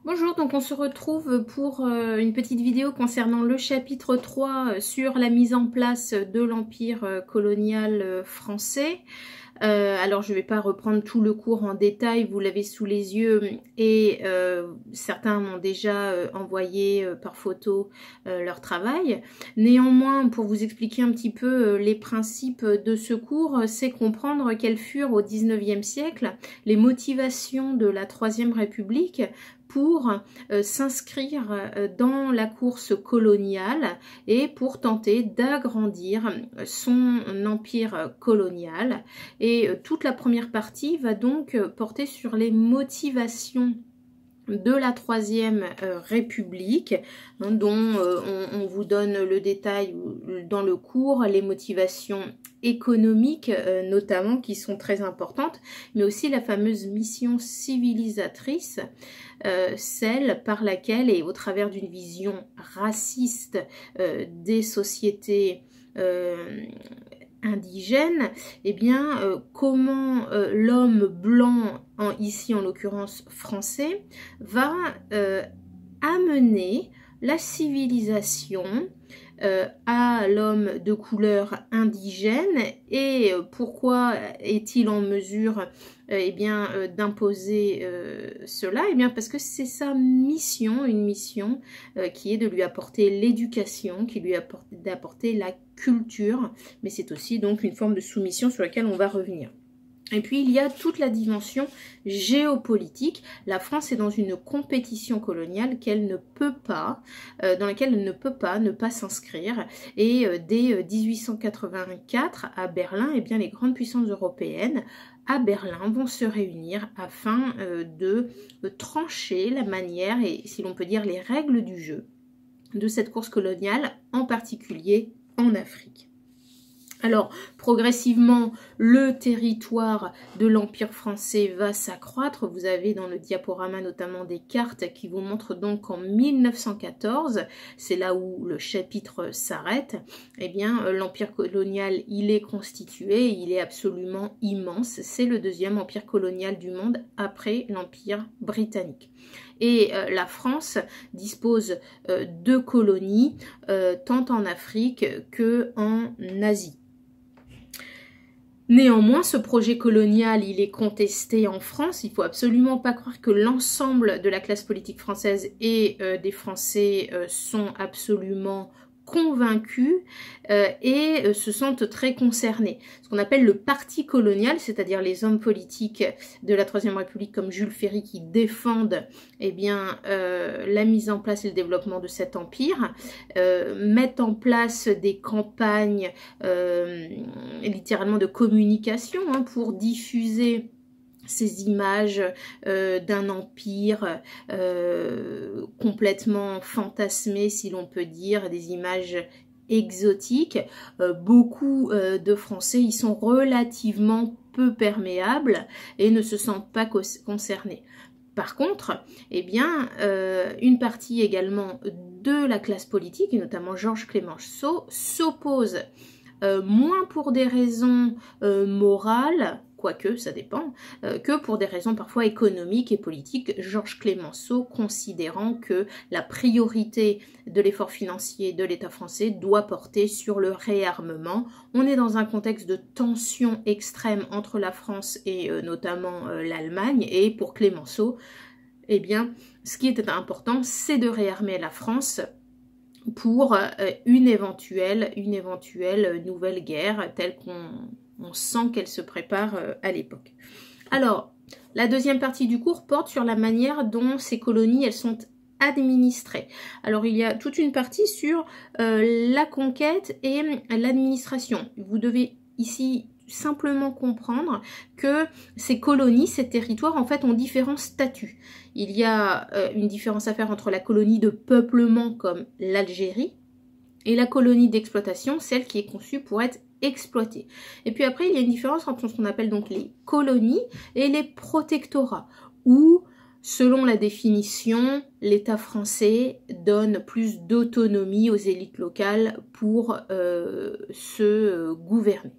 Bonjour, donc on se retrouve pour une petite vidéo concernant le chapitre 3 sur la mise en place de l'empire colonial français. Alors je ne vais pas reprendre tout le cours en détail, vous l'avez sous les yeux et certains m'ont déjà envoyé par photo leur travail. Néanmoins, pour vous expliquer un petit peu les principes de ce cours, c'est comprendre quelles furent au XIXe siècle les motivations de la Troisième République pour s'inscrire dans la course coloniale et pour tenter d'agrandir son empire colonial. Et toute la première partie va donc porter sur les motivations de la Troisième République, dont on vous donne le détail dans le cours, les motivations économiques notamment qui sont très importantes, mais aussi la fameuse mission civilisatrice, celle par laquelle, et au travers d'une vision raciste des sociétés indigène, eh bien, comment l'homme blanc, ici en l'occurrence français, va amener la civilisation à l'homme de couleur indigène et pourquoi est-il en mesure eh bien d'imposer cela? Eh bien parce que c'est sa mission, une mission qui est de lui apporter l'éducation, qui lui apporte d'apporter la culture, mais c'est aussi donc une forme de soumission sur laquelle on va revenir. Et puis il y a toute la dimension géopolitique. La France est dans une compétition coloniale qu'elle ne peut pas, dans laquelle elle ne peut pas ne pas s'inscrire. Et dès 1884 à Berlin, eh bien les grandes puissances européennes à Berlin vont se réunir afin de trancher la manière et, si l'on peut dire, les règles du jeu de cette course coloniale, en particulier en Afrique. Alors, progressivement, le territoire de l'Empire français va s'accroître. Vous avez dans le diaporama notamment des cartes qui vous montrent donc qu'en 1914, c'est là où le chapitre s'arrête, eh bien, l'Empire colonial, il est constitué, il est absolument immense. C'est le deuxième empire colonial du monde après l'Empire britannique. Et la France dispose de colonies tant en Afrique qu'en Asie. Néanmoins, ce projet colonial, il est contesté en France. Il ne faut absolument pas croire que l'ensemble de la classe politique française et des Français sont absolument convaincus et se sentent très concernés. Ce qu'on appelle le parti colonial, c'est-à-dire les hommes politiques de la Troisième République comme Jules Ferry qui défendent eh bien, la mise en place et le développement de cet empire, mettent en place des campagnes littéralement de communication pour diffuser ces images d'un empire complètement fantasmé, si l'on peut dire, des images exotiques. Beaucoup de Français y sont relativement peu perméables et ne se sentent pas concernés. Par contre, eh bien, une partie également de la classe politique, et notamment Georges Clemenceau, s'oppose moins pour des raisons morales, quoique ça dépend, que pour des raisons parfois économiques et politiques, Georges Clemenceau considérant que la priorité de l'effort financier de l'État français doit porter sur le réarmement. On est dans un contexte de tension extrême entre la France et notamment l'Allemagne, et pour Clemenceau, eh bien, ce qui était important, c'est de réarmer la France pour une éventuelle nouvelle guerre telle qu'on sent qu'elle se prépare à l'époque. Alors, la deuxième partie du cours porte sur la manière dont ces colonies, elles sont administrées. Alors, il y a toute une partie sur la conquête et l'administration. Vous devez ici simplement comprendre que ces colonies, ces territoires, en fait, ont différents statuts. Il y a une différence à faire entre la colonie de peuplement comme l'Algérie et la colonie d'exploitation, celle qui est conçue pour être exploitée. Et puis après, il y a une différence entre ce qu'on appelle donc les colonies et les protectorats, où, selon la définition, l'État français donne plus d'autonomie aux élites locales pour se gouverner.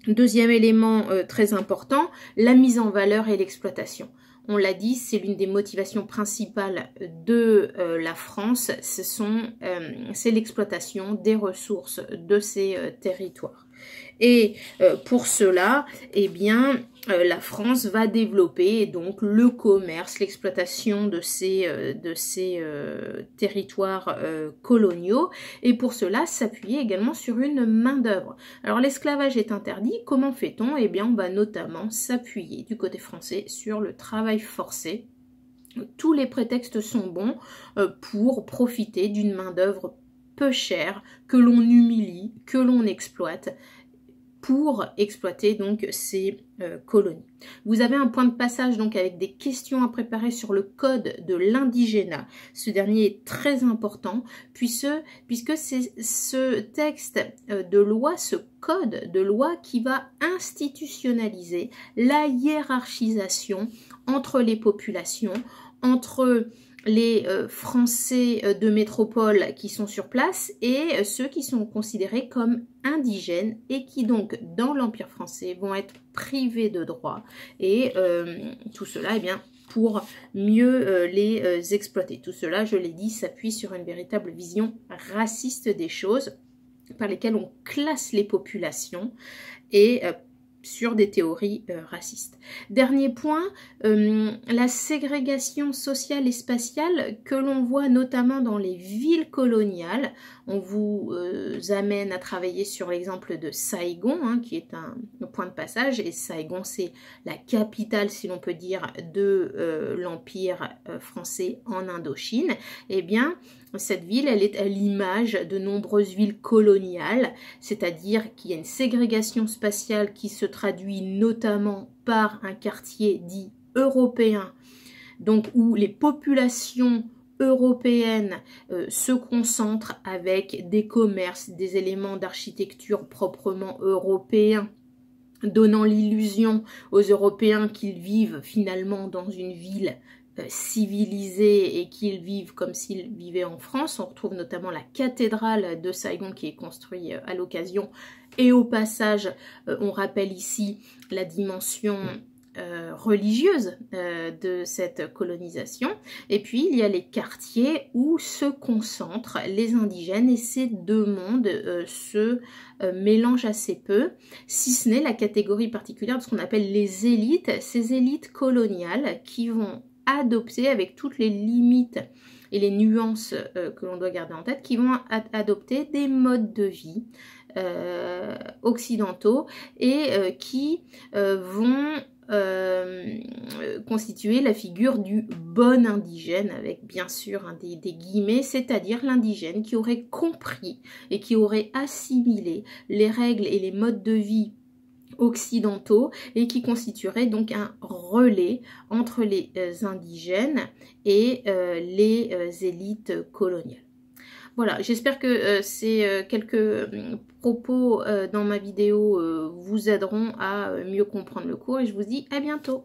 Deuxième élément très important, la mise en valeur et l'exploitation. on l'a dit, c'est l'une des motivations principales de la France, c'est l'exploitation des ressources de ces territoires. Et pour cela, eh bien, la France va développer donc le commerce, l'exploitation de ces territoires coloniaux, et pour cela s'appuyer également sur une main-d'œuvre. Alors l'esclavage est interdit, comment fait-on? Eh bien, on va notamment s'appuyer du côté français sur le travail forcé. Tous les prétextes sont bons pour profiter d'une main-d'œuvre peu chère, que l'on humilie, que l'on exploite, pour exploiter donc ces colonies. Vous avez un point de passage donc avec des questions à préparer sur le code de l'indigénat. Ce dernier est très important puisque c'est ce texte de loi, ce code de loi qui va institutionnaliser la hiérarchisation entre les populations, entre les Français de métropole qui sont sur place et ceux qui sont considérés comme indigènes et qui donc dans l'Empire français vont être privés de droits et tout cela eh bien pour mieux les exploiter. Tout cela, je l'ai dit, s'appuie sur une véritable vision raciste des choses par lesquelles on classe les populations et sur des théories racistes. Dernier point, la ségrégation sociale et spatiale que l'on voit notamment dans les villes coloniales. On vous amène à travailler sur l'exemple de Saigon, hein, qui est un point de passage, et Saigon c'est la capitale, si l'on peut dire, de l'Empire français en Indochine. Eh bien, cette ville, elle est à l'image de nombreuses villes coloniales, c'est-à-dire qu'il y a une ségrégation spatiale qui se traduit notamment par un quartier dit européen, donc où les populations européennes se concentrent avec des commerces, des éléments d'architecture proprement européens, donnant l'illusion aux Européens qu'ils vivent finalement dans une ville civilisés et qu'ils vivent comme s'ils vivaient en France. On retrouve notamment la cathédrale de Saigon qui est construite à l'occasion. Et au passage, on rappelle ici la dimension religieuse de cette colonisation. Et puis, il y a les quartiers où se concentrent les indigènes et ces deux mondes se mélangent assez peu, si ce n'est la catégorie particulière de ce qu'on appelle les élites, ces élites coloniales qui vont adopter avec toutes les limites et les nuances que l'on doit garder en tête, qui vont adopter des modes de vie occidentaux et qui vont constituer la figure du bon indigène, avec bien sûr des guillemets, c'est-à-dire l'indigène qui aurait compris et qui aurait assimilé les règles et les modes de vie occidentaux et qui constituerait donc un relais entre les indigènes et les élites coloniales. Voilà, j'espère que ces quelques propos dans ma vidéo vous aideront à mieux comprendre le cours et je vous dis à bientôt.